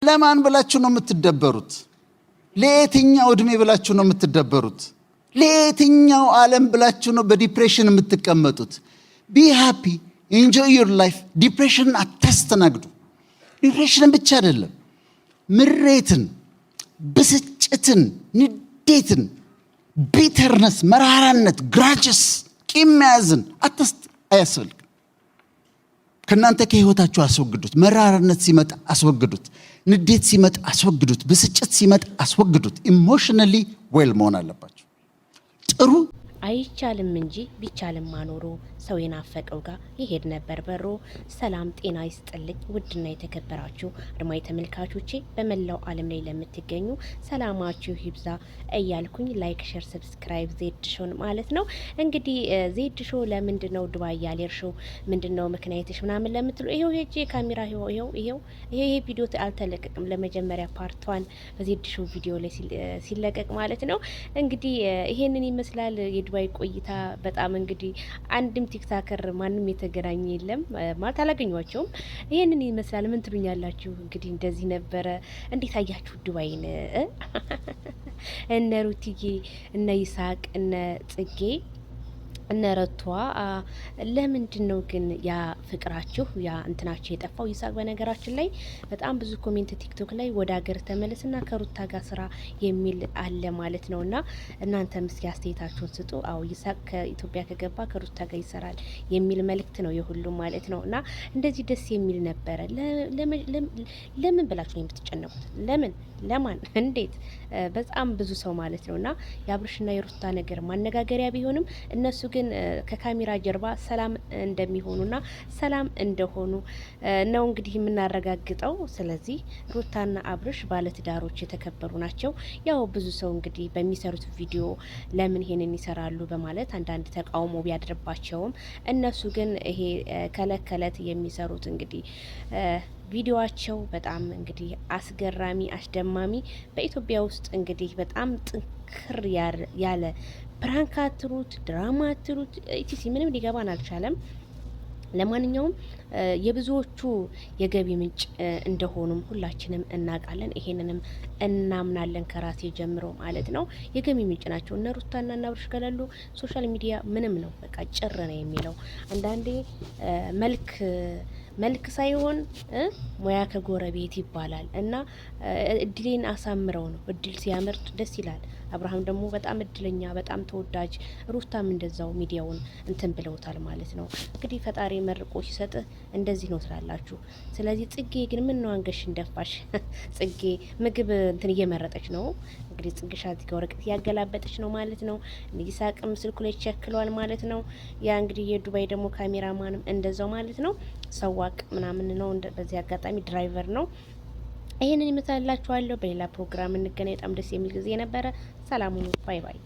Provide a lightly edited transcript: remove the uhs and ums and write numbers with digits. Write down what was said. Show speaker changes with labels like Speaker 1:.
Speaker 1: ለማን ብላችሁ ነው የምትደበሩት? ለየትኛው እድሜ ብላችሁ ነው የምትደበሩት? ለየትኛው ዓለም ብላችሁ ነው በዲፕሬሽን የምትቀመጡት? ቢ ሃፒ ኢንጆይ ዩር ላይፍ። ዲፕሬሽንን አታስተናግዱ። ዲፕሬሽንን ብቻ አይደለም፣ ምሬትን፣ ብስጭትን፣ ንዴትን፣ ቢተርነስ፣ መራራነት፣ ግራጅስ፣ ቂም መያዝን አያስፈልግም። ከእናንተ ከህይወታችሁ አስወግዱት። መራራነት ሲመጣ አስወግዱት። ንዴት ሲመጣ አስወግዱት። ብስጭት ሲመጣ አስወግዱት። ኢሞሽናሊ ዌል መሆን አለባችሁ። ጥሩ
Speaker 2: አይቻልም እንጂ ቢቻልም ማኖሩ ሰው የናፈቀው ጋር ይሄድ ነበር በሮ። ሰላም ጤና ይስጥልኝ ውድና የተከበራችሁ አድማጭ ተመልካቾቼ በመላው ዓለም ላይ ለምትገኙ ሰላማችሁ ይብዛ እያልኩኝ ላይክ፣ ሼር፣ ሰብስክራይብ ዜድ ሾን ማለት ነው። እንግዲህ ዜድ ሾ ለምንድነው ዱባይ ያሌርሽው ምንድነው ምክንያትሽ ምናምን ለምትሉ ይሄው ሄጄ ካሜራ ይሄ ቪዲዮ አልተለቀቅም። ለመጀመሪያ ፓርቷን በዜድ ሾ ቪዲዮ ላይ ሲለቀቅ ማለት ነው። እንግዲህ ይሄንን ይመስላል የዱባይ ቆይታ። በጣም እንግዲህ አንድም ቲክታከር ማንም የተገናኘ የለም ማለት አላገኟቸውም። ይሄንን ይመስላል። ምን ትሉኛላችሁ? እንግዲህ እንደዚህ ነበረ። እንዴት አያችሁ ዱባይን? እነ ሩትዬ፣ እነ ይሳቅ፣ እነ ጽጌ፣ እነ ረቷ ለምንድን ነው ግን ያ ፍቅራችሁ ያ እንትናችሁ የጠፋው? ይሳቅ በነገራችን ላይ በጣም ብዙ ኮሜንት ቲክቶክ ላይ ወደ ሀገር ተመለስና ከሩታ ጋር ስራ የሚል አለ ማለት ነውና እናንተም እስኪ አስተያየታችሁን ስጡ። አዎ ይሳቅ ከኢትዮጵያ ከገባ ከሩታ ጋር ይሰራል የሚል መልእክት ነው የሁሉም ማለት ነውና እንደዚህ ደስ የሚል ነበረ። ለምን ብላችሁ ነው የምትጨነቁት? ለምን ለማን እንዴት? በጣም ብዙ ሰው ማለት ነውና የአብርሽና የሩታ ነገር ማነጋገሪያ ቢሆንም እነሱ ግን ከካሜራ ጀርባ ሰላም እንደሚሆኑና ሰላም እንደሆኑ ነው እንግዲህ የምናረጋግጠው። ስለዚህ ሩታና አብርሽ ባለትዳሮች የተከበሩ ናቸው። ያው ብዙ ሰው እንግዲህ በሚሰሩት ቪዲዮ ለምን ይሄንን ይሰራሉ በማለት አንዳንድ ተቃውሞ ቢያድርባቸውም እነሱ ግን ይሄ ከለከለት የሚሰሩት እንግዲህ ቪዲዮአቸው በጣም እንግዲህ አስገራሚ አስደማሚ በኢትዮጵያ ውስጥ እንግዲህ በጣም ጥንክር ያለ ፕራንክ አትሩት ድራማ አትሩት ኢቲሲ ምንም ሊገባን አልቻለም። ለማንኛውም የብዙዎቹ የገቢ ምንጭ እንደሆኑም ሁላችንም እናውቃለን። ይሄንንም እናምናለን ከራሴ ጀምሮ ማለት ነው። የገቢ ምንጭ ናቸው። እነ ሩታና እና አብርሽ ከሌሉ ሶሻል ሚዲያ ምንም ነው በቃ ጭር ነው የሚለው። አንዳንዴ መልክ ሳይሆን ሙያ ከጎረቤት ይባላል እና እድሌን አሳምረው ነው። እድል ሲያመርጥ ደስ ይላል። አብርሃም ደግሞ በጣም እድለኛ በጣም ተወዳጅ፣ ሩታም እንደዛው ሚዲያውን እንትን ብለውታል ማለት ነው። እንግዲህ ፈጣሪ መርቆ ሲሰጥ እንደዚህ ነው ስላላችሁ። ስለዚህ ጽጌ ግን ምን ነው አንገሽን ደፋሽ? ጽጌ ምግብ እንትን እየመረጠች ነው እንግዲህ። ጽግሻ እዚህ ጋር ወረቀት ያገላበጠች ነው ማለት ነው። ይሳቅም ስልኩ ላይ ቸክሏል ማለት ነው። ያ እንግዲህ የዱባይ ደግሞ ካሜራማንም እንደዛው ማለት ነው። ሰዋቅ ምናምን ነው። በዚህ አጋጣሚ ድራይቨር ነው። ይሄንን ይመስላችኋለሁ። በሌላ ፕሮግራም እንገናኝ። በጣም ደስ የሚል ጊዜ ነበረ። ሰላም ሁኑ። ባይ ባይ።